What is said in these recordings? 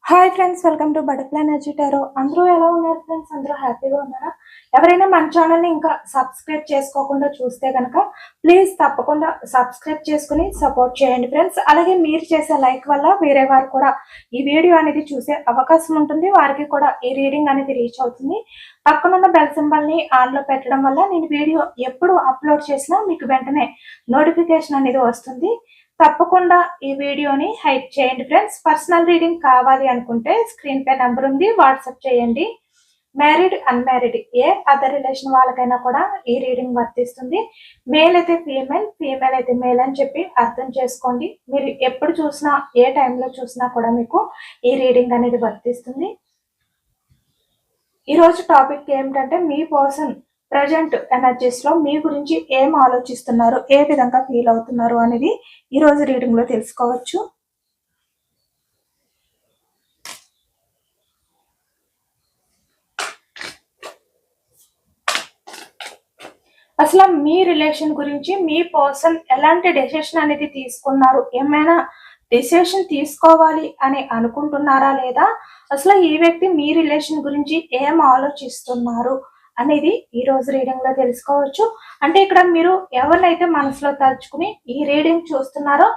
Hi friends, welcome to butterfly energy tarot. అందరూ ఎలా ఉన్నారు ఫ్రెండ్స్? అందరూ హ్యాపీగా ఉన్నారా? ఎవరైనా మన ఛానల్ని ఇంకా సబ్స్క్రైబ్ చేసుకోకుండా చూస్తే కనుక ప్లీజ్ తప్పకుండా సబ్స్క్రైబ్ చేసుకుని సపోర్ట్ చేయండి ఫ్రెండ్స్. అలాగే మీరు చేసే లైక్ వల్ల వేరే వారు కూడా ఈ వీడియో అనేది చూసే అవకాశం ఉంటుంది, వారికి కూడా ఈ రీడింగ్ అనేది రీచ్ అవుతుంది. పక్కనున్న బెల్ సింబల్ని ఆన్లో పెట్టడం వల్ల నేను వీడియో ఎప్పుడు అప్లోడ్ చేసినా మీకు వెంటనే నోటిఫికేషన్ అనేది వస్తుంది. తప్పకుండా ఈ వీడియోని హైప్ చేయండి ఫ్రెండ్స్. పర్సనల్ రీడింగ్ కావాలి అనుకుంటే స్క్రీన్ పై నెంబర్ ఉంది, వాట్సాప్ చేయండి. మ్యారీడ్ అన్మ్యారీడ్ ఏ అదర్ రిలేషన్ వాళ్ళకైనా కూడా ఈ రీడింగ్ వర్తిస్తుంది. మేల్ అయితే ఫీమేల్, ఫీమేల్ అయితే మేల్ అని చెప్పి అర్థం చేసుకోండి. మీరు ఎప్పుడు చూసినా ఏ టైంలో చూసినా కూడా మీకు ఈ రీడింగ్ అనేది వర్తిస్తుంది. ఈరోజు టాపిక్ ఏమిటంటే మీ పర్సన్ ప్రజెంట్ ఎనర్జీస్ లో మీ గురించి ఏం ఆలోచిస్తున్నారు, ఏ విధంగా ఫీల్ అవుతున్నారు అనేది ఈ రోజు రీడింగ్ లో తెలుసుకోవచ్చు. అసలు మీ రిలేషన్ గురించి మీ పర్సన్ ఎలాంటి డెసిషన్ అనేది తీసుకున్నారు, ఏమైనా డెసిషన్ తీసుకోవాలి అని అనుకుంటున్నారా, లేదా అసలు ఈ వ్యక్తి మీ రిలేషన్ గురించి ఏం ఆలోచిస్తున్నారు అనేది ఈ రోజు రీడింగ్ లో తెలుసుకోవచ్చు. అంటే ఇక్కడ మీరు ఎవరినైతే మనసులో తలుచుకుని ఈ రీడింగ్ చూస్తున్నారో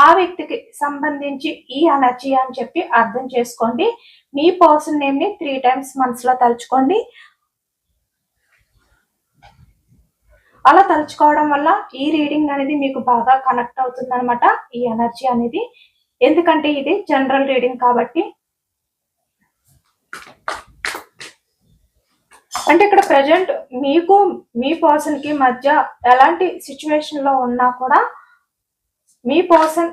ఆ వ్యక్తికి సంబంధించి ఈ ఎనర్జీ అని చెప్పి అర్థం చేసుకోండి. మీ పర్సన్ నేమ్ ని 3 times మనసులో తలుచుకోండి. అలా తలుచుకోవడం వల్ల ఈ రీడింగ్ అనేది మీకు బాగా కనెక్ట్ అవుతుంది అనమాట, ఈ ఎనర్జీ అనేది. ఎందుకంటే ఇది జనరల్ రీడింగ్ కాబట్టి. అంటే ఇక్కడ ప్రజెంట్ మీకు మీ పర్సన్ కి మధ్య ఎలాంటి సిచ్యువేషన్ లో ఉన్నా కూడా మీ పర్సన్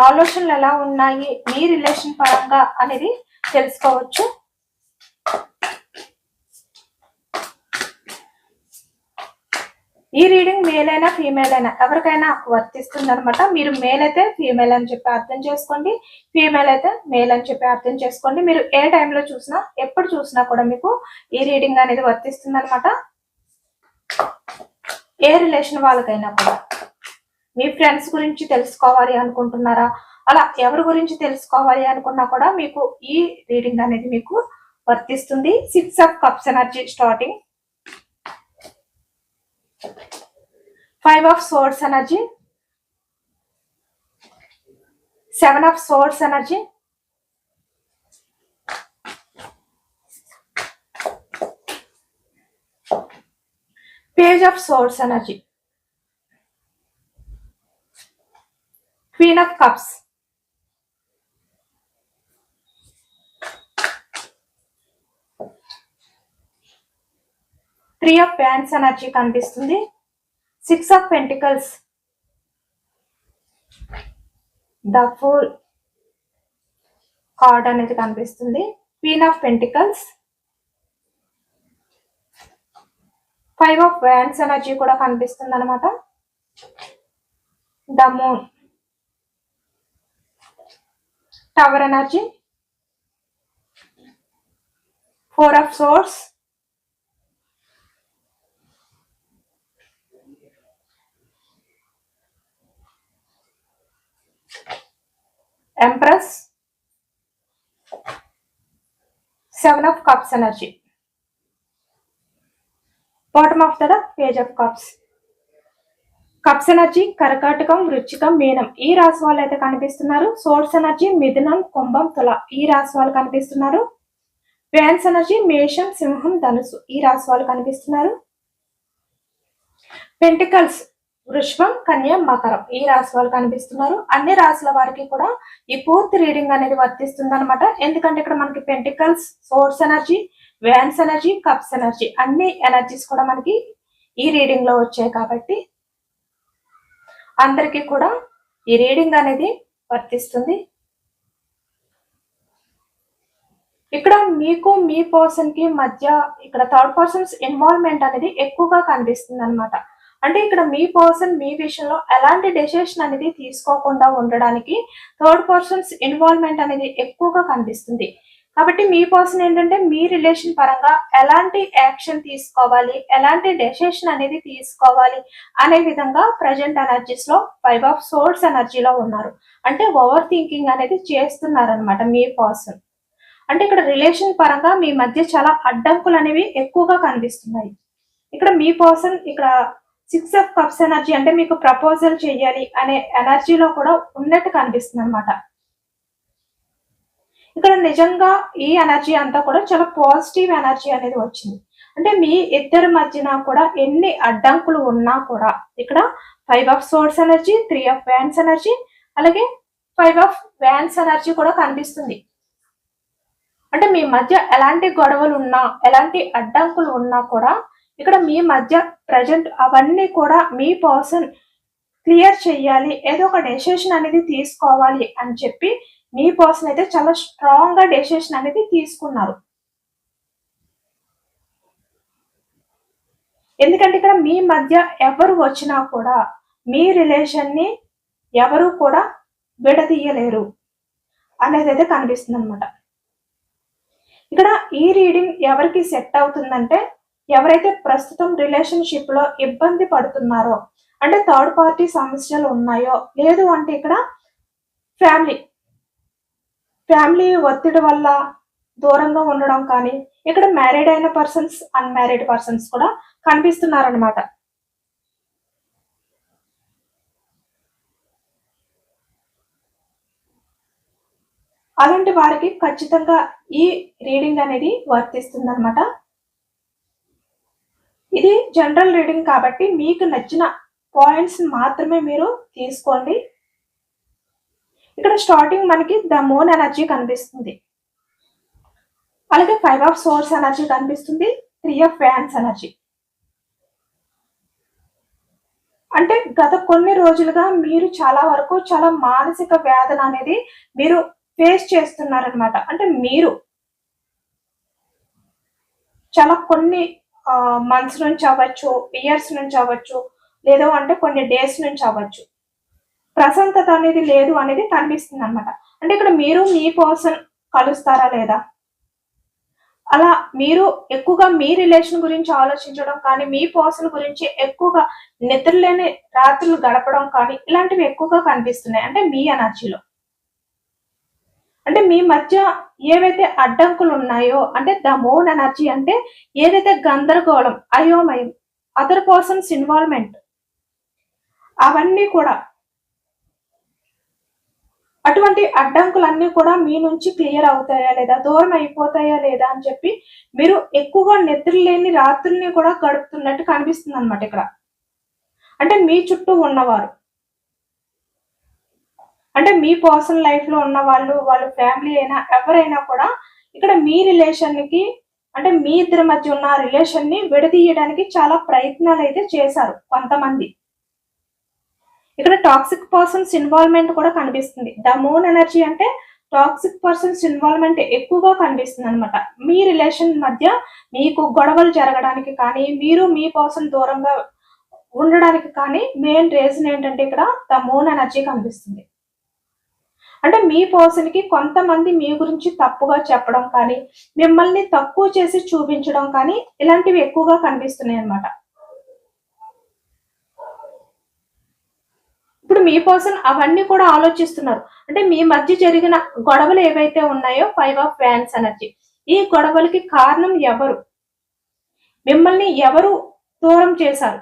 ఆలోచనలు ఎలా ఉన్నాయి మీ రిలేషన్ పరంగా అనేది తెలుసుకోవచ్చు. ఈ రీడింగ్ మేల్ అయినా ఫీమేల్ అయినా ఎవరికైనా వర్తిస్తుంది అనమాట. మీరు మేల్ అయితే ఫీమేల్ అని చెప్పి అర్థం చేసుకోండి, ఫీమేల్ అయితే మేల్ అని చెప్పి అర్థం చేసుకోండి. మీరు ఏ టైంలో చూసినా ఎప్పుడు చూసినా కూడా మీకు ఈ రీడింగ్ అనేది వర్తిస్తుంది అనమాట. ఏ రిలేషన్ వాళ్ళకైనా కూడా. మీ ఫ్రెండ్స్ గురించి తెలుసుకోవాలి అనుకుంటున్నారా, అలా ఎవరి గురించి తెలుసుకోవాలి అనుకున్నా కూడా మీకు ఈ రీడింగ్ అనేది మీకు వర్తిస్తుంది. 6 of Cups energy starting, 5 of Swords energy, 7 of Swords energy, Page of Swords energy, Queen of Cups, 3 of Wands energy కనిపిస్తుంది. 6 of Pentacles, the Fool card అనేది కనిపిస్తుంది. Queen of Pentacles, 5 of Wands energy కూడా కనిపిస్తుంది అనమాట. The moon, tower energy, 4 of Swords, Empress, 7 of Cups energy. Bottom of the deck, Page of Cups. Cups energy కర్కాటకం, వృశ్చికం, మీనం ఈ రాశి వాళ్ళు అయితే కనిపిస్తున్నారు. సోర్స్ ఎనర్జీ మిథునం, కుంభం, తుల ఈ రాశి వాళ్ళు కనిపిస్తున్నారు. వ్యాన్స్ ఎనర్జీ మేషం, సింహం, ధనుసు ఈ రాశి వాళ్ళు కనిపిస్తున్నారు. పెంటికల్స్ వృషభం, కన్య, మకరం ఈ రాశి వాళ్ళు కనిపిస్తున్నారు. అన్ని రాశుల వారికి కూడా ఈ పూర్తి రీడింగ్ అనేది వర్తిస్తుంది అనమాట. ఎందుకంటే ఇక్కడ మనకి pentacles, source energy, wands energy, cups energy అన్ని ఎనర్జీస్ కూడా మనకి ఈ రీడింగ్ లో వచ్చాయి కాబట్టి అందరికీ కూడా ఈ రీడింగ్ అనేది వర్తిస్తుంది. ఇక్కడ మీకు మీ పర్సన్ కి మధ్య ఇక్కడ థర్డ్ పర్సన్స్ ఇన్వాల్వ్మెంట్ అనేది ఎక్కువగా కనిపిస్తుంది అనమాట. అంటే ఇక్కడ మీ పర్సన్ మీ విషయంలో ఎలాంటి డెసిషన్ అనేది తీసుకోకుండా ఉండడానికి థర్డ్ పర్సన్స్ ఇన్వాల్వ్మెంట్ అనేది ఎక్కువగా కనిపిస్తుంది. కాబట్టి మీ పర్సన్ ఏంటంటే మీ రిలేషన్ పరంగా ఎలాంటి యాక్షన్ తీసుకోవాలి, ఎలాంటి డెసిషన్ అనేది తీసుకోవాలి అనే విధంగా ప్రజెంట్ ఎనర్జీస్ లో 5 of Swords ఎనర్జీలో ఉన్నారు. అంటే ఓవర్ థింకింగ్ అనేది చేస్తున్నారనమాట మీ పర్సన్. అంటే ఇక్కడ రిలేషన్ పరంగా మీ మధ్య చాలా అడ్డంకులు అనేవి ఎక్కువగా కనిపిస్తున్నాయి. ఇక్కడ మీ పర్సన్ ఇక్కడ 6 ఆఫ్ కప్స్ ఎనర్జీ అంటే మీకు ప్రపోజల్ చేయాలి అనే ఎనర్జీలో కూడా ఉన్నట్టు కనిపిస్తుంది అనమాట. ఇక్కడ నిజంగా ఈ ఎనర్జీ అంతా కూడా చాలా పాజిటివ్ ఎనర్జీ అనేది వచ్చింది. అంటే మీ ఇద్దరి మధ్యన కూడా ఎన్ని అడ్డంకులు ఉన్నా కూడా ఇక్కడ 5 of swords energy, 3 of wands energy, అలాగే 5 ఆఫ్ వ్యాన్స్ ఎనర్జీ కూడా కనిపిస్తుంది. అంటే మీ మధ్య ఎలాంటి గొడవలు ఉన్నా, ఎలాంటి అడ్డంకులు ఉన్నా కూడా ఇక్కడ మీ మధ్య ప్రజెంట్ అవన్నీ కూడా మీ పర్సన్ క్లియర్ చెయ్యాలి, ఏదో ఒక డెసిషన్ అనేది తీసుకోవాలి అని చెప్పి మీ పర్సన్ అయితే చాలా స్ట్రాంగ్ గా డెసిషన్ అనేది తీసుకున్నారు. ఎందుకంటే ఇక్కడ మీ మధ్య ఎవరు వచ్చినా కూడా మీ రిలేషన్ ని ఎవరు కూడా విడదీయలేరు అనేది అయితే కనిపిస్తుంది అనమాట. ఇక్కడ ఈ రీడింగ్ ఎవరికి సెట్ అవుతుందంటే ఎవరైతే ప్రస్తుతం రిలేషన్షిప్ లో ఇబ్బంది పడుతున్నారో, అంటే థర్డ్ పార్టీ సమస్యలు ఉన్నాయో, లేదు అంటే ఇక్కడ ఫ్యామిలీ ఒత్తిడి వల్ల దూరంగా ఉండడం కానీ, ఇక్కడ మ్యారీడ్ అయిన పర్సన్స్, అన్మ్యారీడ్ పర్సన్స్ కూడా కనిపిస్తున్నారనమాట. అలాంటి వారికి ఖచ్చితంగా ఈ రీడింగ్ అనేది వర్తిస్తుంది అనమాట. ఇది జనరల్ రీడింగ్ కాబట్టి మీకు నచ్చిన పాయింట్స్ మాత్రమే మీరు తీసుకోండి. ఇక్కడ స్టార్టింగ్ మనకి ద మూన్ ఎనర్జీ కనిపిస్తుంది, అలాగే 5 ఆఫ్ సోర్స్ ఎనర్జీ కనిపిస్తుంది, 3 ఆఫ్ వ్యాన్స్ ఎనర్జీ. అంటే గత కొన్ని రోజులుగా మీరు చాలా వరకు చాలా మానసిక వేదన అనేది మీరు ఫేస్ చేస్తున్నారనమాట. అంటే మీరు చాలా కొన్ని మంత్స్ నుంచి అవ్వచ్చు, ఇయర్స్ నుంచి అవ్వచ్చు, లేదు అంటే కొన్ని డేస్ నుంచి అవ్వచ్చు, ప్రశాంతత అనేది లేదు అనేది కనిపిస్తుంది అనమాట. అంటే ఇక్కడ మీరు మీ పర్సన్ కలుస్తారా లేదా, అలా మీరు ఎక్కువగా మీ రిలేషన్ గురించి ఆలోచించడం కానీ, మీ పర్సన్ గురించి ఎక్కువగా నిద్రలేని రాత్రులు గడపడం కానీ, ఇలాంటివి ఎక్కువగా కనిపిస్తున్నాయి. అంటే మీ ఎనర్జీలో అంటే మీ మధ్య ఏవైతే అడ్డంకులు ఉన్నాయో, అంటే ద మూన్ ఎనర్జీ అంటే ఏదైతే గందరగోళం, అయోమయం, అదర్ పర్సన్స్ ఇన్వాల్వ్మెంట్, అవన్నీ కూడా అటువంటి అడ్డంకులన్నీ కూడా మీ నుంచి క్లియర్ అవుతాయా లేదా, దూరం అయిపోతాయా లేదా అని చెప్పి మీరు ఎక్కువగా నిద్ర లేని రాత్రుల్ని కూడా గడుపుతున్నట్టు కనిపిస్తుంది అనమాట ఇక్కడ. అంటే మీ చుట్టూ ఉన్నవారు, అంటే మీ పర్సనల్ లైఫ్ లో ఉన్న వాళ్ళ ఫ్యామిలీ అయినా ఎవరైనా కూడా ఇక్కడ మీ రిలేషన్ కి, అంటే మీ ఇద్దరి మధ్య ఉన్న రిలేషన్ ని విడదీయడానికి చాలా ప్రయత్నాలు అయితే చేశారు కొంతమంది. ఇక్కడ టాక్సిక్ పర్సన్స్ ఇన్వాల్వ్మెంట్ కూడా కనిపిస్తుంది. ద మూన్ ఎనర్జీ అంటే టాక్సిక్ పర్సన్స్ ఇన్వాల్వ్మెంట్ ఎక్కువగా కనిపిస్తుంది అనమాట. మీ రిలేషన్ మధ్య మీకు గొడవలు జరగడానికి కానీ, మీరు మీ పర్సన్ దూరంగా ఉండడానికి కానీ మెయిన్ రీజన్ ఏంటంటే ఇక్కడ ద మూన్ ఎనర్జీ కనిపిస్తుంది. అంటే మీ పర్సన్ కి కొంతమంది మీ గురించి తప్పుగా చెప్పడం కానీ, మిమ్మల్ని తక్కువ చేసి చూపించడం కానీ, ఇలాంటివి ఎక్కువగా కనిపిస్తున్నాయి అన్నమాట. ఇప్పుడు మీ పర్సన్ అవన్నీ కూడా ఆలోచిస్తున్నారు. అంటే మీ మధ్య జరిగిన గొడవలు ఏవైతే ఉన్నాయో 5 ఆఫ్ వ్యాన్స్ ఎనర్జీ, ఈ గొడవలకి కారణం ఎవరు, మిమ్మల్ని ఎవరు దూరం చేశారు,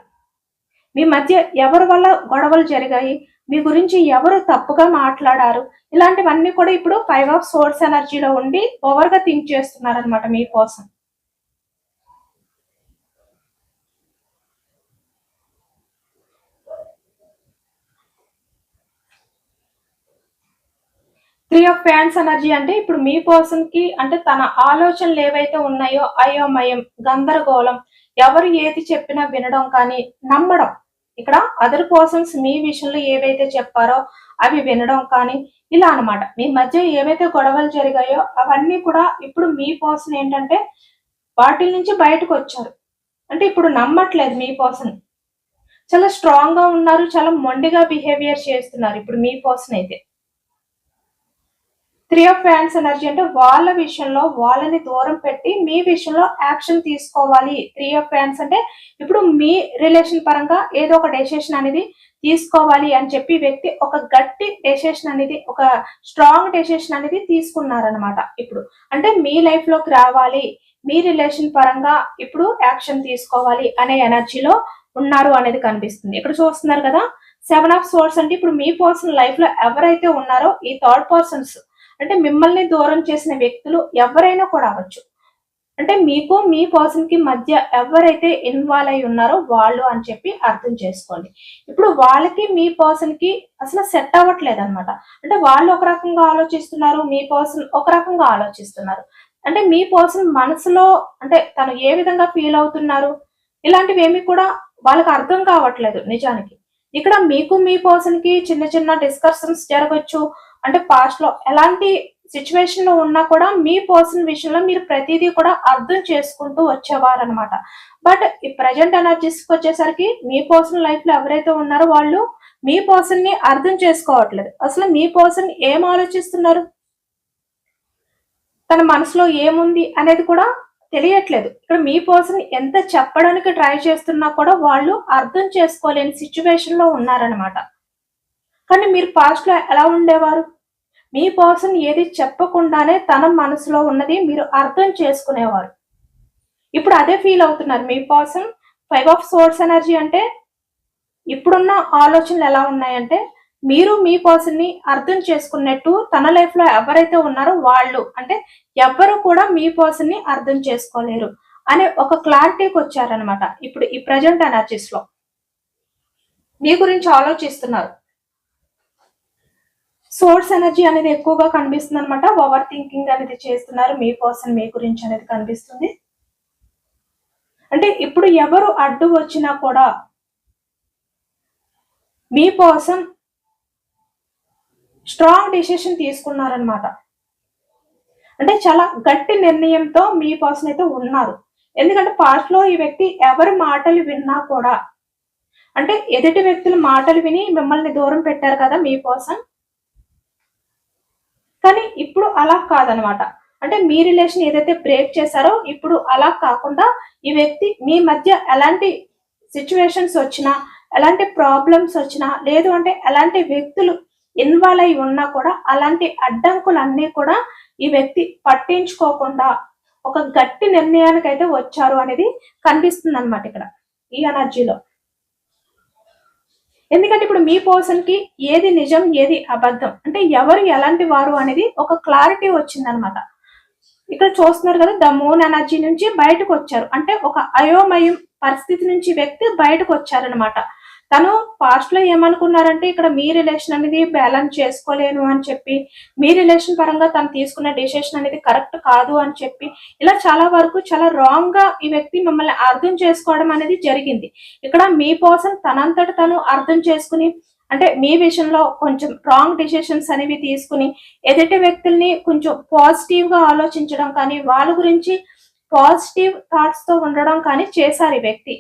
మీ మధ్య ఎవరి వల్ల గొడవలు జరిగాయి, మీ గురించి ఎవరు తప్పుగా మాట్లాడారు, ఇలాంటివన్నీ కూడా ఇప్పుడు 5 ఆఫ్ సోర్స్ ఎనర్జీలో ఉండి ఓవర్ గా థింక్ చేస్తున్నారు అనమాట మీ person. Three of fans energy అంటే ఇప్పుడు మీ పర్సన్ కి, అంటే తన ఆలోచనలు ఏవైతే ఉన్నాయో అయోమయం, గందరగోళం, ఎవరు ఏది చెప్పినా వినడం కానీ నమ్మడం, ఇక్కడ అదర్ పర్సన్స్ మీ విషయంలో ఏవైతే చెప్పారో అవి వినడం కానీ, ఇలా అనమాట. మీ మధ్య ఏవైతే గొడవలు జరిగాయో అవన్నీ కూడా ఇప్పుడు మీ పర్సన్ ఏంటంటే వాటి నుంచి బయటకు వచ్చారు. అంటే ఇప్పుడు నమ్మట్లేదు మీ పర్సన్, చాలా స్ట్రాంగ్ గా ఉన్నారు, చాలా మొండిగా బిహేవియర్ చేస్తున్నారు ఇప్పుడు మీ పర్సన్ అయితే. 3 ఆఫ్ ఫ్యాన్స్ ఎనర్జీ అంటే వాళ్ళ విషయంలో వాళ్ళని దూరం పెట్టి మీ విషయంలో యాక్షన్ తీసుకోవాలి. 3 ఆఫ్ ఫ్యాన్స్ అంటే ఇప్పుడు మీ రిలేషన్ పరంగా ఏదో ఒక డెసిషన్ అనేది తీసుకోవాలి అని చెప్పి వ్యక్తి ఒక గట్టి డెసిషన్ అనేది, ఒక స్ట్రాంగ్ డెసిషన్ అనేది తీసుకున్నారనమాట. ఇప్పుడు అంటే మీ లైఫ్ లోకి రావాలి, మీ రిలేషన్ పరంగా ఇప్పుడు యాక్షన్ తీసుకోవాలి అనే ఎనర్జీలో ఉన్నారు అనేది కనిపిస్తుంది. ఇక్కడ చూస్తున్నారు కదా, 7 ఆఫ్ సోర్స్ అంటే ఇప్పుడు మీ పర్సనల్ లైఫ్ లో ఎవరైతే ఉన్నారో ఈ థర్డ్ పర్సన్స్ అంటే మిమ్మల్ని దూరం చేసిన వ్యక్తులు ఎవరైనా కూడా అవ్వచ్చు. అంటే మీకు మీ పర్సన్ కి మధ్య ఎవరైతే ఇన్వాల్వ్ అయి ఉన్నారో వాళ్ళు అని చెప్పి అర్థం చేసుకోండి. ఇప్పుడు వాళ్ళకి మీ పర్సన్ కి అసలు సెట్ అవ్వట్లేదు అనమాట. అంటే వాళ్ళు ఒక రకంగా ఆలోచిస్తున్నారు, మీ పర్సన్ ఒక రకంగా ఆలోచిస్తున్నారు. అంటే మీ పర్సన్ మనసులో అంటే తను ఏ విధంగా ఫీల్ అవుతున్నారు ఇలాంటివి ఏమి కూడా వాళ్ళకి అర్థం కావట్లేదు నిజానికి. ఇక్కడ మీకు మీ పర్సన్ కి చిన్న చిన్న డిస్కషన్స్ జరగచ్చు. అంటే పాస్ట్ లో ఎలాంటి సిచ్యువేషన్ లో ఉన్నా కూడా మీ పర్సన్ విషయంలో మీరు ప్రతిదీ కూడా అర్థం చేసుకుంటూ వచ్చేవారు అనమాట. బట్ ఈ ప్రజెంట్ ఎనర్జీస్ కి వచ్చేసరికి మీ పర్సనల్ లైఫ్ లో ఎవరైతే ఉన్నారో వాళ్ళు మీ పర్సన్ ని అర్థం చేసుకోవట్లేదు. అసలు మీ పర్సన్ ఏం ఆలోచిస్తున్నారు, తన మనసులో ఏముంది అనేది కూడా తెలియట్లేదు. ఇక్కడ మీ పర్సన్ ఎంత చెప్పడానికి ట్రై చేస్తున్నా కూడా వాళ్ళు అర్థం చేసుకోలేని సిచ్యువేషన్ లో ఉన్నారనమాట. కానీ మీరు పాస్ట్ లో ఎలా ఉండేవారు, మీ పర్సన్ ఏది చెప్పకుండానే తన మనసులో ఉన్నది మీరు అర్థం చేసుకునేవారు. ఇప్పుడు అదే ఫీల్ అవుతున్నారు మీ పర్సన్. 5 ఆఫ్ సోర్స్ ఎనర్జీ అంటే ఇప్పుడున్న ఆలోచనలు ఎలా ఉన్నాయంటే మీరు మీ పర్సన్ ని అర్థం చేసుకున్నట్టు తన లైఫ్ లో ఎవరైతే ఉన్నారో వాళ్ళు అంటే ఎవ్వరు కూడా మీ పర్సన్ ని అర్థం చేసుకోలేరు అనే ఒక క్లారిటీకి వచ్చారనమాట. ఇప్పుడు ఈ ప్రజెంట్ ఎనర్జీస్ లో మీ గురించి ఆలోచిస్తున్నారు. సోర్స్ ఎనర్జీ అనేది ఎక్కువగా కనిపిస్తుంది అనమాట. ఓవర్ థింకింగ్ అనేది చేస్తున్నారు మీ పర్సన్ మీ గురించి అనేది కనిపిస్తుంది. అంటే ఇప్పుడు ఎవరు అడ్డు వచ్చినా కూడా మీ పర్సన్ స్ట్రాంగ్ డిసిషన్ తీసుకున్నారనమాట. అంటే చాలా గట్టి నిర్ణయంతో మీ పర్సన్ అయితే ఉన్నారు. ఎందుకంటే పాస్ట్ లో ఈ వ్యక్తి ఎవరి మాటలు విన్నా కూడా అంటే ఎదుటి వ్యక్తుల మాటలు విని మిమ్మల్ని దూరం పెట్టారు కదా మీ పర్సన్. కానీ ఇప్పుడు అలా కాదనమాట. అంటే మీ రిలేషన్ ఏదైతే బ్రేక్ చేశారో ఇప్పుడు అలా కాకుండా ఈ వ్యక్తి మీ మధ్య ఎలాంటి సిచ్యువేషన్స్ వచ్చినా, ఎలాంటి ప్రాబ్లమ్స్ వచ్చినా, లేదు అంటే ఎలాంటి వ్యక్తులు ఇన్వాల్వ్ అయి ఉన్నా కూడా అలాంటి అడ్డంకులన్నీ కూడా ఈ వ్యక్తి పట్టించుకోకుండా ఒక గట్టి నిర్ణయానికి అయితే వచ్చారు అనేది కనిపిస్తుంది అనమాట ఇక్కడ ఈ ఎనర్జీలో. ఎందుకంటే ఇప్పుడు మీ పర్సన్ కి ఏది నిజం ఏది అబద్ధం అంటే ఎవరు ఎలాంటి వారు అనేది ఒక క్లారిటీ వచ్చిందనమాట. ఇక్కడ చూస్తున్నారు కదా, ద మూన్ ఎనర్జీ నుంచి బయటకు వచ్చారు. అంటే ఒక అయోమయం పరిస్థితి నుంచి వ్యక్తి బయటకు వచ్చారనమాట. తను పాస్ట్ లో ఏమనుకున్నారంటే ఇక్కడ మీ రిలేషన్ అనేది బ్యాలెన్స్ చేసుకోలేను అని చెప్పి, మీ రిలేషన్ పరంగా తను తీసుకున్న డెసిషన్ అనేది కరెక్ట్ కాదు అని చెప్పి, ఇలా చాలా వరకు చాలా రాంగ్ గా ఈ వ్యక్తి మిమ్మల్ని అర్థం చేసుకోవడం అనేది జరిగింది. ఇక్కడ మీ పర్సన్ తనంతట తను అర్థం చేసుకుని అంటే మీ విషయంలో కొంచెం రాంగ్ డెసిషన్స్ అనేవి తీసుకుని ఎదుటి వ్యక్తుల్ని కొంచెం పాజిటివ్ గా ఆలోచించడం కానీ వాళ్ళ గురించి పాజిటివ్ థాట్స్ తో ఉండడం కానీ చేశారు ఈ వ్యక్తి.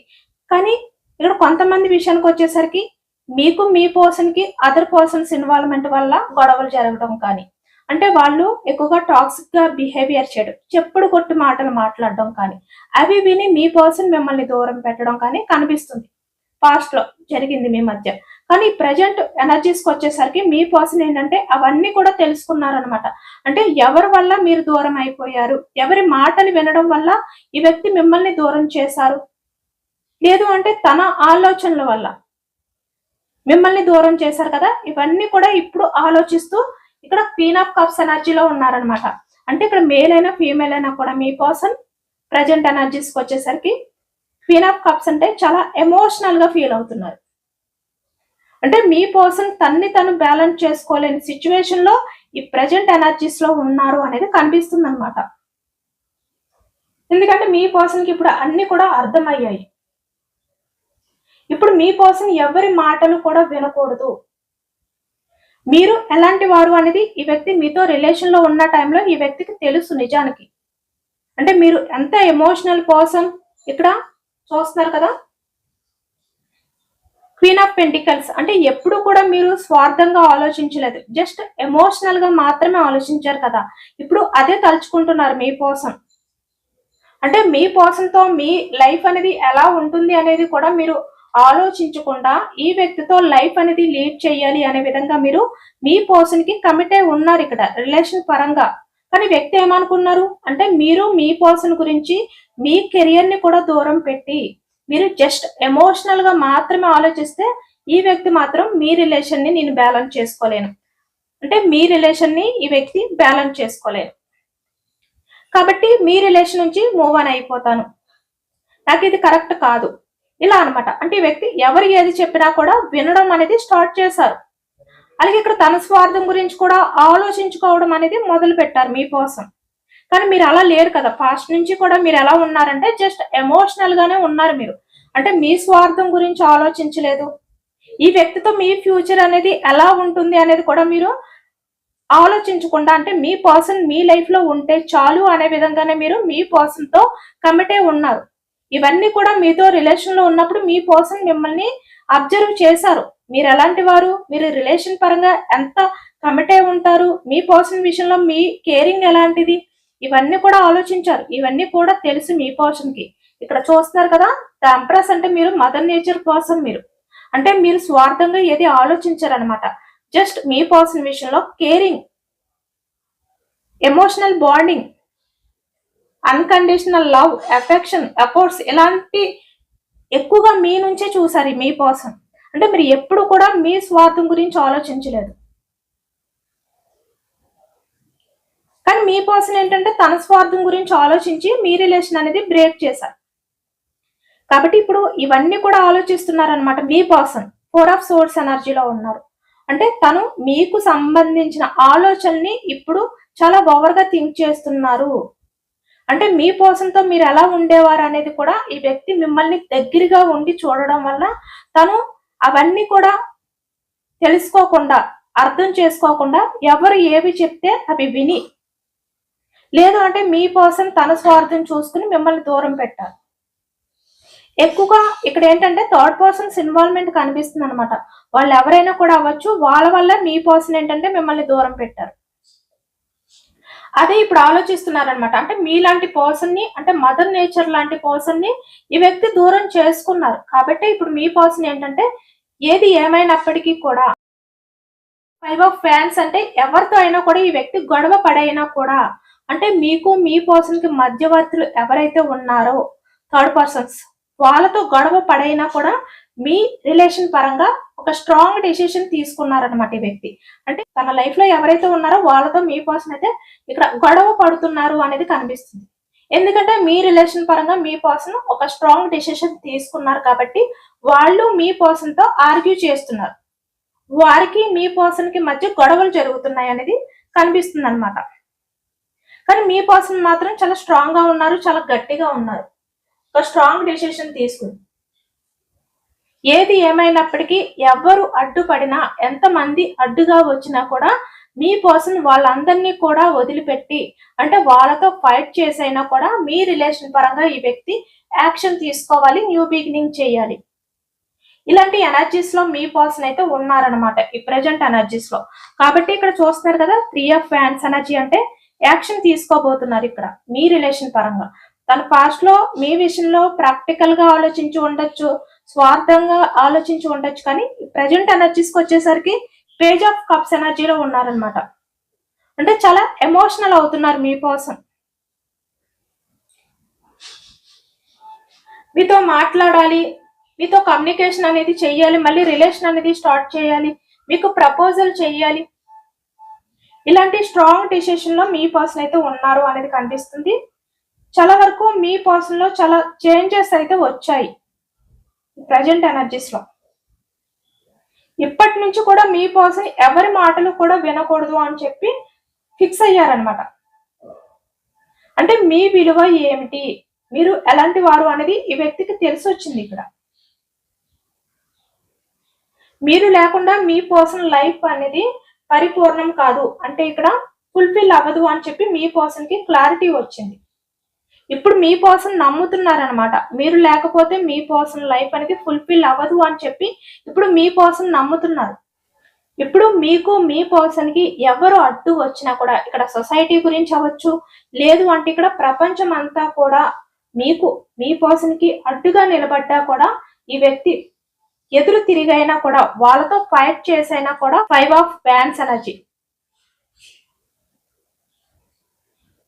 కానీ ఇక్కడ కొంతమంది విషయానికి వచ్చేసరికి మీకు మీ పర్సన్ కి అదర్ పర్సన్స్ ఇన్వాల్వ్మెంట్ వల్ల గొడవలు జరగడం కానీ అంటే వాళ్ళు ఎక్కువగా టాక్సిక్ గా బిహేవియర్ చేయడం, చెప్పుడు కొట్టు మాటలు మాట్లాడడం కానీ అవి విని మీ పర్సన్ మిమ్మల్ని దూరం పెట్టడం కానీ కనిపిస్తుంది. పాస్ట్ లో జరిగింది మీ మధ్య. కానీ ప్రజెంట్ ఎనర్జీస్కి వచ్చేసరికి మీ పర్సన్ ఏంటంటే అవన్నీ కూడా తెలుసుకున్నారనమాట. అంటే ఎవరి వల్ల మీరు దూరం అయిపోయారు, ఎవరి మాటలు వినడం వల్ల ఈ వ్యక్తి మిమ్మల్ని దూరం చేశారు, లేదు అంటే తన ఆలోచనల వల్ల మిమ్మల్ని దూరం చేశారు కదా, ఇవన్నీ కూడా ఇప్పుడు ఆలోచిస్తూ ఇక్కడ క్వీన్ ఆఫ్ కప్స్ ఎనర్జీలో ఉన్నారనమాట. అంటే ఇక్కడ మేల్ అయినా ఫీమేల్ అయినా కూడా మీ పర్సన్ ప్రజెంట్ ఎనర్జీస్కి వచ్చేసరికి క్వీన్ ఆఫ్ కప్స్ అంటే చాలా ఎమోషనల్ గా ఫీల్ అవుతున్నారు. అంటే మీ పర్సన్ తన్ని తను బ్యాలెన్స్ చేసుకోలేని సిచ్యువేషన్ లో ఈ ప్రజెంట్ ఎనర్జీస్ లో ఉన్నారు అనేది కనిపిస్తుంది అనమాట. ఎందుకంటే మీ పర్సన్ కి ఇప్పుడు అన్ని కూడా అర్థమయ్యాయి. ఇప్పుడు మీ పర్సన్ ఎవరి మాటలు కూడా వినకూడదు, మీరు ఎలాంటి వారు అనేది ఈ వ్యక్తి మీతో రిలేషన్ లో ఉన్న టైంలో ఈ వ్యక్తికి తెలుసు నిజానికి. అంటే మీరు ఎంత ఎమోషనల్ పర్సన్ ఇక్కడ చూస్తున్నారు కదా, క్వీన్ ఆఫ్ పెంటికల్స్ అంటే ఎప్పుడు కూడా మీరు స్వార్థంగా ఆలోచించలేదు, జస్ట్ ఎమోషనల్ గా మాత్రమే ఆలోచించారు కదా. ఇప్పుడు అదే తలుచుకుంటున్నారు మీ పర్సన్. అంటే మీ పర్సన్ తో మీ లైఫ్ అనేది ఎలా ఉంటుంది అనేది కూడా మీరు ఆలోచించకుండా ఈ వ్యక్తితో లైఫ్ అనేది లీడ్ చేయాలి అనే విధంగా మీరు మీ పర్సన్ కి కమిట్ అయి ఉన్నారు ఇక్కడ రిలేషన్ పరంగా. కానీ వ్యక్తి ఏమనుకున్నారు అంటే మీరు మీ పర్సన్ గురించి మీ కెరియర్ ని కూడా దూరం పెట్టి మీరు జస్ట్ ఎమోషనల్ గా మాత్రమే ఆలోచిస్తే ఈ వ్యక్తి మాత్రం మీ రిలేషన్ ని నేను బ్యాలెన్స్ చేసుకోలేను, అంటే మీ రిలేషన్ ని ఈ వ్యక్తి బ్యాలెన్స్ చేసుకోలేను, కాబట్టి మీ రిలేషన్ నుంచి మూవ్ ఆన్ అయిపోతాను, నాకు ఇది కరెక్ట్ కాదు, ఇలా అనమాట. అంటే ఈ వ్యక్తి ఎవరు ఏది చెప్పినా కూడా వినడం అనేది స్టార్ట్ చేశారు. అలాగే ఇక్కడ తన స్వార్థం గురించి కూడా ఆలోచించుకోవడం అనేది మొదలు పెట్టారు మీ కోసం. కానీ మీరు అలా లేరు కదా, పాస్ట్ నుంచి కూడా మీరు ఎలా ఉన్నారంటే జస్ట్ ఎమోషనల్ గానే ఉన్నారు మీరు. అంటే మీ స్వార్థం గురించి ఆలోచించలేదు, ఈ వ్యక్తితో మీ ఫ్యూచర్ అనేది ఎలా ఉంటుంది అనేది కూడా మీరు ఆలోచించకుండా, అంటే మీ పర్సన్ మీ లైఫ్ లో ఉంటే చాలు అనే విధంగానే మీరు మీ పర్సన్ తో కమిట్ అయి ఉన్నారు. ఇవన్నీ కూడా మీతో రిలేషన్ లో ఉన్నప్పుడు మీ పర్సన్ మిమ్మల్ని అబ్జర్వ్ చేశారు. మీరు ఎలాంటి వారు, మీరు రిలేషన్ పరంగా ఎంత కమిట్ అయి ఉంటారు, మీ పర్సన్ విషయంలో మీ కేరింగ్ ఎలాంటిది, ఇవన్నీ కూడా ఆలోచించారు. ఇవన్నీ కూడా తెలుసు మీ పర్సన్ కి. ఇక్కడ చూస్తున్నారు కదా, ద ఎంప్రెస్ అంటే మీరు మదర్ నేచర్ పర్సన్. మీరు అంటే మీరు స్వార్థంగా ఏది ఆలోచించారు అనమాట. జస్ట్ మీ పర్సన్ విషయంలో caring, emotional bonding, unconditional love, affection, efforts ఇలాంటి ఎక్కువగా మీ నుంచే చూసారు మీ పర్సన్. అంటే మీరు ఎప్పుడు కూడా మీ స్వార్థం గురించి ఆలోచించలేదు. కానీ మీ పర్సన్ ఏంటంటే తన స్వార్థం గురించి ఆలోచించి మీ రిలేషన్ అనేది బ్రేక్ చేశారు. కాబట్టి ఇప్పుడు ఇవన్నీ కూడా ఆలోచిస్తున్నారనమాట మీ పర్సన్. 4 ఆఫ్ సోర్స్ ఎనర్జీలో ఉన్నారు. అంటే తను మీకు సంబంధించిన ఆలోచనని ఇప్పుడు చాలా ఓవర్ గా థింక్ చేస్తున్నారు. అంటే మీ పర్సన్ తో మీరు ఎలా ఉండేవారు అనేది కూడా ఈ వ్యక్తి మిమ్మల్ని దగ్గరగా ఉండి చూడడం వల్ల తను అవన్నీ కూడా తెలుసుకోకుండా, అర్థం చేసుకోకుండా ఎవరు ఏవి చెప్తే అవి విని, లేదు అంటే మీ పర్సన్ తన స్వార్థం చూసుకుని మిమ్మల్ని దూరం పెట్టారు. ఎక్కువగా ఇక్కడ ఏంటంటే థర్డ్ పర్సన్స్ ఇన్వాల్వ్మెంట్ కనిపిస్తుంది అనమాట. వాళ్ళు ఎవరైనా కూడా అవ్వచ్చు, వాళ్ళ వల్ల మీ పర్సన్ ఏంటంటే మిమ్మల్ని దూరం పెట్టారు. అదే ఇప్పుడు ఆలోచిస్తున్నారనమాట. అంటే మీలాంటి పర్సన్ ని, అంటే మదర్ నేచర్ లాంటి పర్సన్ ని ఈ వ్యక్తి దూరం చేసుకున్నారు. కాబట్టి ఇప్పుడు మీ పర్సన్ ఏంటంటే ఏది ఏమైనప్పటికీ కూడా 5 ఆఫ్ ఫ్యాన్స్ అంటే ఎవరితో అయినా కూడా ఈ వ్యక్తి గొడవ పడైనా కూడా, అంటే మీకు మీ పర్సన్ కి మధ్యవర్తులు ఎవరైతే ఉన్నారో థర్డ్ పర్సన్స్, వాళ్ళతో గొడవ పడైనా కూడా మీ రిలేషన్ పరంగా ఒక స్ట్రాంగ్ డెసిషన్ తీసుకున్నారనమాట ఈ వ్యక్తి. అంటే తన లైఫ్ లో ఎవరైతే ఉన్నారో వాళ్ళతో మీ పర్సన్ అయితే ఇక్కడ గొడవ పడుతున్నారు అనేది కనిపిస్తుంది. ఎందుకంటే మీ రిలేషన్ పరంగా మీ పర్సన్ ఒక స్ట్రాంగ్ డెసిషన్ తీసుకున్నారు కాబట్టి వాళ్ళు మీ పర్సన్ తో ఆర్గ్యూ చేస్తున్నారు. వారికి మీ పర్సన్ కి మధ్య గొడవలు జరుగుతున్నాయి అనేది కనిపిస్తుంది అనమాట. కానీ మీ పర్సన్ మాత్రం చాలా స్ట్రాంగ్ గా ఉన్నారు, చాలా గట్టిగా ఉన్నారు, ఒక స్ట్రాంగ్ డెసిషన్ తీసుకుంది. ఏది ఏమైనప్పటికీ ఎవరు అడ్డుపడినా, ఎంతమంది అడ్డుగా వచ్చినా కూడా మీ పర్సన్ వాళ్ళందరినీ కూడా వదిలిపెట్టి, అంటే వాళ్ళతో ఫైట్ చేసైనా కూడా మీ రిలేషన్ పరంగా ఈ వ్యక్తి యాక్షన్ తీసుకోవాలి, న్యూ బిగినింగ్ చేయాలి. ఇలాంటి ఎనర్జీస్ లో మీ పర్సన్ అయితే ఉన్నారనమాట ఈ ప్రెజెంట్ ఎనర్జీస్ లో. కాబట్టి ఇక్కడ చూస్తున్నారు కదా 3 ఆఫ్ ఫ్యాన్స్ ఎనర్జీ అంటే యాక్షన్ తీసుకోబోతున్నారు ఇక్కడ మీ రిలేషన్ పరంగా. తన పాస్ట్ లో మీ విషయంలో ప్రాక్టికల్ గా ఆలోచించి ఉండొచ్చు, స్వార్థంగా ఆలోచించి ఉండొచ్చు, కానీ ప్రెజెంట్ ఎనర్జీస్కి వచ్చేసరికి పేజ్ ఆఫ్ కప్స్ ఎనర్జీలో ఉన్నారనమాట. అంటే చాలా ఎమోషనల్ అవుతున్నారు మీ పర్సన్. మీతో మాట్లాడాలి, మీతో కమ్యూనికేషన్ అనేది చెయ్యాలి, మళ్ళీ రిలేషన్ అనేది స్టార్ట్ చేయాలి, మీకు ప్రపోజల్ చెయ్యాలి, ఇలాంటి స్ట్రాంగ్ డిసిషన్ లో మీ పర్సన్ అయితే ఉన్నారు అనేది కనిపిస్తుంది. చాలా వరకు మీ పర్సన్ లో చాలా చేంజెస్ అయితే వచ్చాయి ప్రజెంట్ ఎనర్జీస్ లో. ఇప్పటి నుంచి కూడా మీ పర్సన్ ఎవరి మాటలు కూడా వినకూడదు అని చెప్పి ఫిక్స్ అయ్యారనమాట. అంటే మీ విలువ ఏమిటి, మీరు ఎలాంటి వారు అనేది ఈ వ్యక్తికి తెలిసి వచ్చింది. ఇక్కడ మీరు లేకుండా మీ పర్సన్ లైఫ్ అనేది పరిపూర్ణం కాదు, అంటే ఇక్కడ ఫుల్ఫిల్ అవ్వదు అని చెప్పి మీ పర్సన్ కి క్లారిటీ వచ్చింది. ఇప్పుడు మీ పర్సన్ నమ్ముతున్నారనమాట, మీరు లేకపోతే మీ పర్సన్ లైఫ్ అనేది ఫుల్ఫిల్ అవ్వదు అని చెప్పి ఇప్పుడు మీ పర్సన్ నమ్ముతున్నారు. ఇప్పుడు మీకు మీ పర్సన్ కి ఎవరు అడ్డు వచ్చినా కూడా, ఇక్కడ సొసైటీ గురించి అవ్వచ్చు, లేదు అంటే ఇక్కడ ప్రపంచం అంతా కూడా మీకు మీ పర్సన్ కి అడ్డుగా నిలబడ్డా కూడా ఈ వ్యక్తి ఎదురు తిరిగైనా కూడా, వాళ్ళతో ఫైట్ చేసైనా కూడా 5 of wands energy.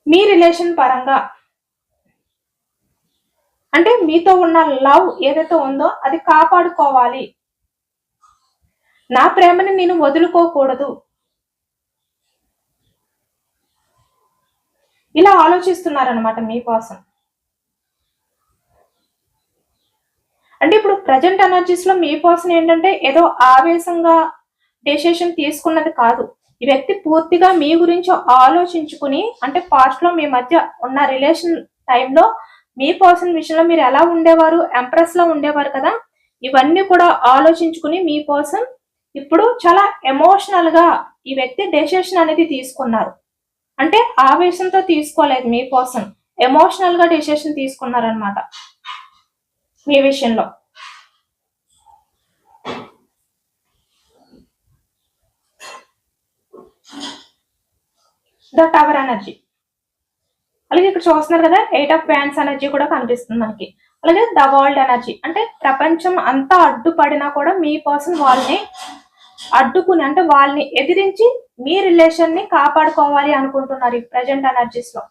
Me relation పరంగా అంటే మీతో ఉన్న లవ్ ఏదైతే ఉందో అది కాపాడుకోవాలి, నా ప్రేమని నేను వదులుకోకూడదు, ఇలా ఆలోచిస్తున్నారనమాట మీకోసం. అంటే ఇప్పుడు ప్రజెంట్ ఎనర్జీస్ లో మీకోసం ఏంటంటే ఏదో ఆవేశంగా డెసిషన్ తీసుకున్నది కాదు. ఈ వ్యక్తి పూర్తిగా మీ గురించి ఆలోచించుకుని, అంటే పాస్ట్ లో మీ మధ్య ఉన్న రిలేషన్ టైంలో మీ పర్సన్ విషయంలో మీరు ఎలా ఉండేవారు, ఎంప్రెస్ లో ఉండేవారు కదా, ఇవన్నీ కూడా ఆలోచించుకుని మీ పర్సన్ ఇప్పుడు చాలా ఎమోషనల్ గా ఈ వ్యక్తి డెసిషన్ అనేది తీసుకున్నారు. అంటే ఆవేశంతో తీసుకోలేదు, మీ పర్సన్ ఎమోషనల్ గా డెసిషన్ తీసుకున్నారనమాట మీ విషయంలో. The tower energy. అలాగే ఇక్కడ చూస్తున్నారు కదా 8 ఆఫ్ వ్యాండ్స్ ఎనర్జీ కూడా కనిపిస్తుంది మనకి. అలాగే ద వరల్డ్ ఎనర్జీ, అంటే ప్రపంచం అంతా అడ్డుపడినా కూడా మీ పర్సన్ వాళ్ళని అడ్డుకుని, అంటే వాళ్ళని ఎదిరించి మీ రిలేషన్ ని కాపాడుకోవాలి అనుకుంటున్నారు ఈ ప్రజెంట్ ఎనర్జీస్ లో.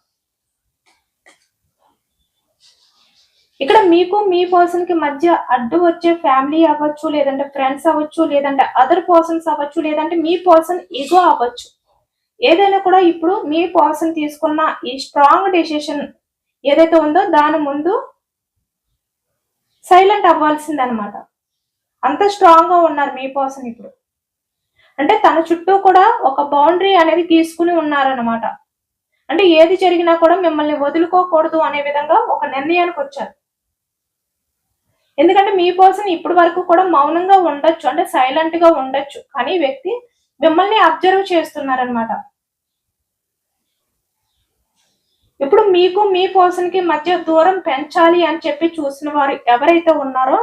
ఇక్కడ మీకు మీ పర్సన్ కి మధ్య అడ్డు వచ్చే ఫ్యామిలీ అవ్వచ్చు, లేదంటే ఫ్రెండ్స్ అవ్వచ్చు, లేదంటే అదర్ పర్సన్స్ అవ్వచ్చు, లేదంటే మీ పర్సన్ ఈగో అవ్వచ్చు. ఏదైనా కూడా ఇప్పుడు మీ పర్సన్ తీసుకున్న ఈ స్ట్రాంగ్ డెసిషన్ ఏదైతే ఉందో దాని ముందు సైలెంట్ అవ్వాల్సిందనమాట. అంత స్ట్రాంగ్ గా ఉన్నారు మీ పర్సన్ ఇప్పుడు. అంటే తన చుట్టూ కూడా ఒక బౌండరీ అనేది గీసుకుని ఉన్నారనమాట. అంటే ఏది జరిగినా కూడా మిమ్మల్ని వదులుకోకూడదు అనే విధంగా ఒక నిర్ణయానికి వచ్చారు. ఎందుకంటే మీ పర్సన్ ఇప్పటి వరకు కూడా మౌనంగా ఉండొచ్చు, అంటే సైలెంట్ గా ఉండొచ్చు, కానీ వ్యక్తి మిమ్మల్ని అబ్జర్వ్ చేస్తున్నారనమాట. ఇప్పుడు మీకు మీ పర్సన్ కి మధ్య దూరం పెంచాలి అని చెప్పి చూసిన వారు ఎవరైతే ఉన్నారో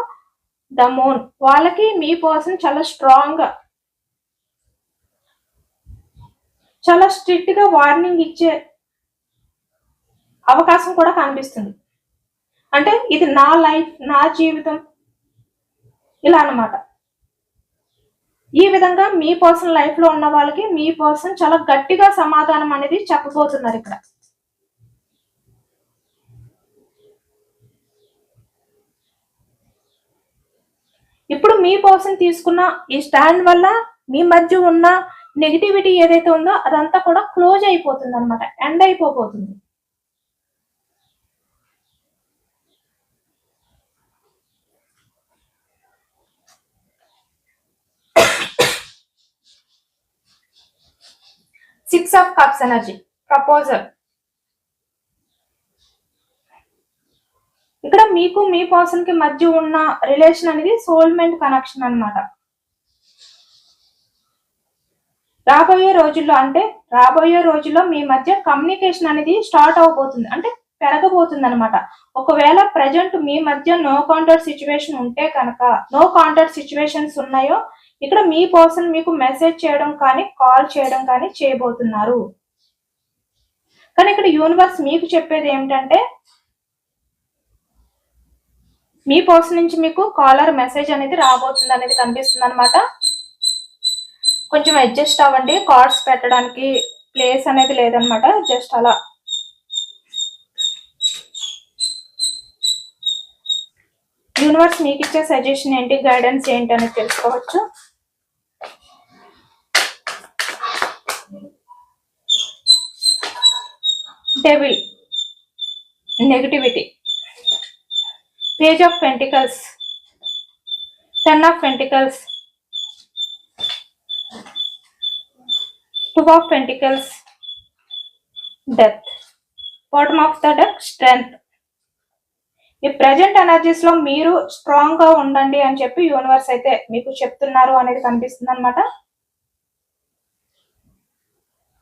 ద మూన్, వాళ్ళకి మీ పర్సన్ చాలా స్ట్రాంగ్ గా, చాలా స్ట్రిక్ట్ గా వార్నింగ్ ఇచ్చే అవకాశం కూడా కనిపిస్తుంది. అంటే ఇది నా లైఫ్, నా జీవితం, ఇలా అన్నమాట. ఈ విధంగా మీ పర్సన్ లైఫ్ లో ఉన్న వాళ్ళకి మీ పర్సన్ చాలా గట్టిగా సమాధానం అనేది చెప్పబోతున్నారు ఇక్కడ. ఇప్పుడు మీ పర్సన్ తీసుకున్న ఈ స్టాండ్ వల్ల మీ మధ్య ఉన్న నెగిటివిటీ ఏదైతే ఉందో అదంతా కూడా క్లోజ్ అయిపోతుంది అనమాట, ఎండ్ అయిపోతుంది. Six of cups energy, proposal. ఇక్కడ మీకు మీ పర్సన్ కి మధ్య ఉన్న రిలేషన్ అనేది సోల్మేట్ కనెక్షన్ అన్నమాట. రాబోయే రోజుల్లో మీ మధ్య కమ్యూనికేషన్ అనేది స్టార్ట్ అవబోతుంది, అంటే పెరగబోతుంది అనమాట. ఒకవేళ ప్రజెంట్ మీ మధ్య నో కాంటాక్ట్ సిచ్యువేషన్ ఉంటే కనుక, నో కాంటాక్ట్ సిచ్యువేషన్స్ ఉన్నాయో ఇక్కడ మీ పర్సన్ మీకు మెసేజ్ చేయడం కానీ కాల్ చేయడం కానీ చేయబోతున్నారు. కానీ ఇక్కడ యూనివర్స్ మీకు చెప్పేది ఏమిటంటే మీ పర్సన్ నుంచి మీకు కాలర్ మెసేజ్ అనేది రాబోతుంది అనేది కనిపిస్తుంది అనమాట. కొంచెం అడ్జస్ట్ అవ్వండి, కార్డ్స్ పెట్టడానికి ప్లేస్ అనేది లేదనమాట, జస్ట్ అలా. యూనివర్స్ మీకు ఇచ్చే సజెషన్ ఏంటి, గైడెన్స్ ఏంటి అనేది తెలుసుకోవచ్చు. Devil, negativity, page of pentacles, 10 of pentacles, 2 of pentacles, death, bottom of the deck, strength. ఈ ప్రెజెంట్ ఎనర్జీస్ లో మీరు స్ట్రాంగ్ గా ఉండండి అని చెప్పి యూనివర్స్ అయితే మీకు చెప్తున్నారు అనేది కనిపిస్తుంది అనమాట.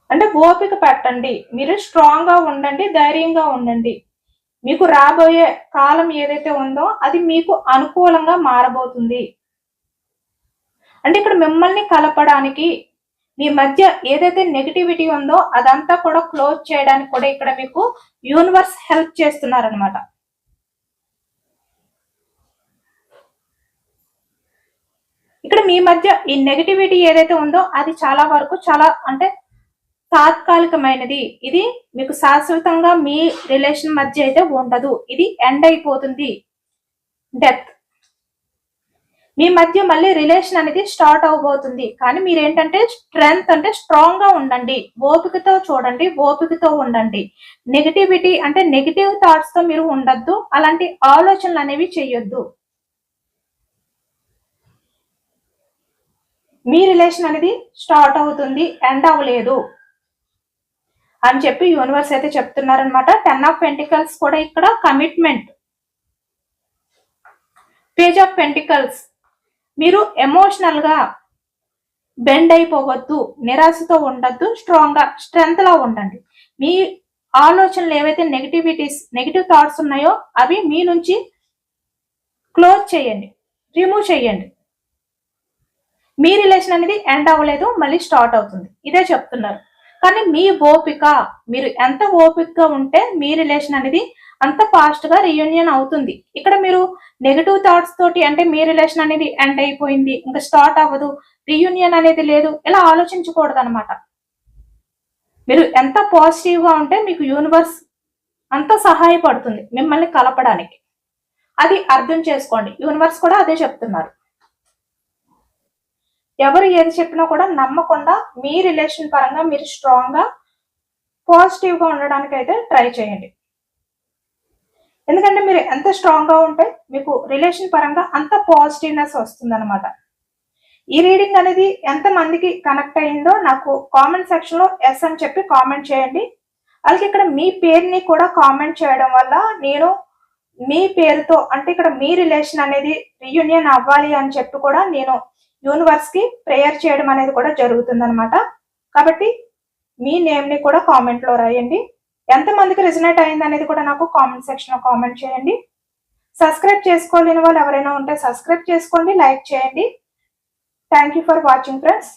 అంటే ఓపిక పెట్టండి, మీరు స్ట్రాంగ్ గా ఉండండి, ధైర్యంగా ఉండండి. మీకు రాబోయే కాలం ఏదైతే ఉందో అది మీకు అనుకూలంగా మారబోతుంది. అంటే ఇక్కడ మిమ్మల్ని కలపడానికి, మీ మధ్య ఏదైతే నెగటివిటీ ఉందో అదంతా కూడా క్లోజ్ చేయడానికి కూడా ఇక్కడ మీకు యూనివర్స్ హెల్ప్ చేస్తున్నారనమాట. ఇక్కడ మీ మధ్య ఈ నెగటివిటీ ఏదైతే ఉందో అది చాలా వరకు చాలా అంటే తాత్కాలికమైనది. ఇది మీకు శాశ్వతంగా మీ రిలేషన్ మధ్య అయితే ఉండదు. ఇది ఎండ్ అయిపోతుంది. డెత్. మీ మధ్య మళ్ళీ రిలేషన్ అనేది స్టార్ట్ అవబోతుంది. కానీ మీరేంటంటే స్ట్రెంగ్త్ అంటే స్ట్రాంగ్ గా ఉండండి, ఓపికతో చూడండి, ఓపికతో ఉండండి. నెగటివిటీ అంటే నెగటివ్ థాట్స్ తో మీరు ఉండొద్దు, అలాంటి ఆలోచనలు అనేవి చేయొద్దు. మీ రిలేషన్ అనేది స్టార్ట్ అవుతుంది, ఎండ్ అవ్వలేదు అని చెప్పి యూనివర్స్ అయితే చెప్తున్నారనమాట. 10 ఆఫ్ పెంటికల్స్ కూడా ఇక్కడ కమిట్మెంట్. Page of pentacles. మీరు ఎమోషనల్ గా బెండ్ అయిపోవద్దు, నిరాశతో ఉండద్దు, స్ట్రాంగ్ గా స్ట్రెంగ్త్ లా ఉండండి. మీ ఆలోచనలు ఏవైతే నెగిటివ్ థాట్స్ ఉన్నాయో అవి మీ నుంచి క్లోజ్ చేయండి, రిమూవ్ చేయండి. మీ రిలేషన్ అనేది ఎండ్ అవ్వలేదు, మళ్ళీ స్టార్ట్ అవుతుంది, ఇదే చెప్తున్నారు. కానీ మీ ఓపిక, మీరు ఎంత ఓపికగా ఉంటే మీ రిలేషన్ అనేది అంత ఫాస్ట్ గా రీయూనియన్ అవుతుంది. ఇక్కడ మీరు నెగటివ్ థాట్స్ తోటి అంటే మీ రిలేషన్ అనేది ఎండ్ అయిపోయింది, ఇంకా స్టార్ట్ అవ్వదు, రీయూనియన్ అనేది లేదు, ఇలా ఆలోచించకూడదు అనమాట. మీరు ఎంత పాజిటివ్ గా ఉంటే మీకు యూనివర్స్ అంత సహాయపడుతుంది మిమ్మల్ని కలపడానికి. అది అర్థం చేసుకోండి. యూనివర్స్ కూడా అదే చెప్తున్నారు. ఎవరు ఏది చెప్పినా కూడా నమ్మకుండా మీ రిలేషన్ పరంగా మీరు స్ట్రాంగ్ గా పాజిటివ్ గా ఉండడానికి అయితే ట్రై చేయండి. ఎందుకంటే మీరు ఎంత స్ట్రాంగ్ గా ఉంటే మీకు రిలేషన్ పరంగా అంత పాజిటివ్నెస్ వస్తుంది అనమాట. ఈ రీడింగ్ అనేది ఎంత మందికి కనెక్ట్ అయ్యిందో నాకు కామెంట్ సెక్షన్ లో ఎస్ అని చెప్పి కామెంట్ చేయండి. అలాగే ఇక్కడ మీ పేరుని కూడా కామెంట్ చేయడం వల్ల నేను మీ పేరుతో అంటే ఇక్కడ మీ రిలేషన్ అనేది రీయూనియన్ అవ్వాలి అని చెప్పి కూడా నేను యూనివర్స్ కి ప్రేయర్ చేయడం అనేది కూడా జరుగుతుంది అనమాట. కాబట్టి మీ నేమ్ ని కూడా కామెంట్ లో రాయండి. ఎంత మందికి రిజనేట్ అయింది అనేది కూడా నాకు కామెంట్ సెక్షన్ లో కామెంట్ చేయండి. సబ్స్క్రైబ్ చేసుకోలేని వాళ్ళు ఎవరైనా ఉంటే సబ్స్క్రైబ్ చేసుకోండి, లైక్ చేయండి. Thank you for watching friends.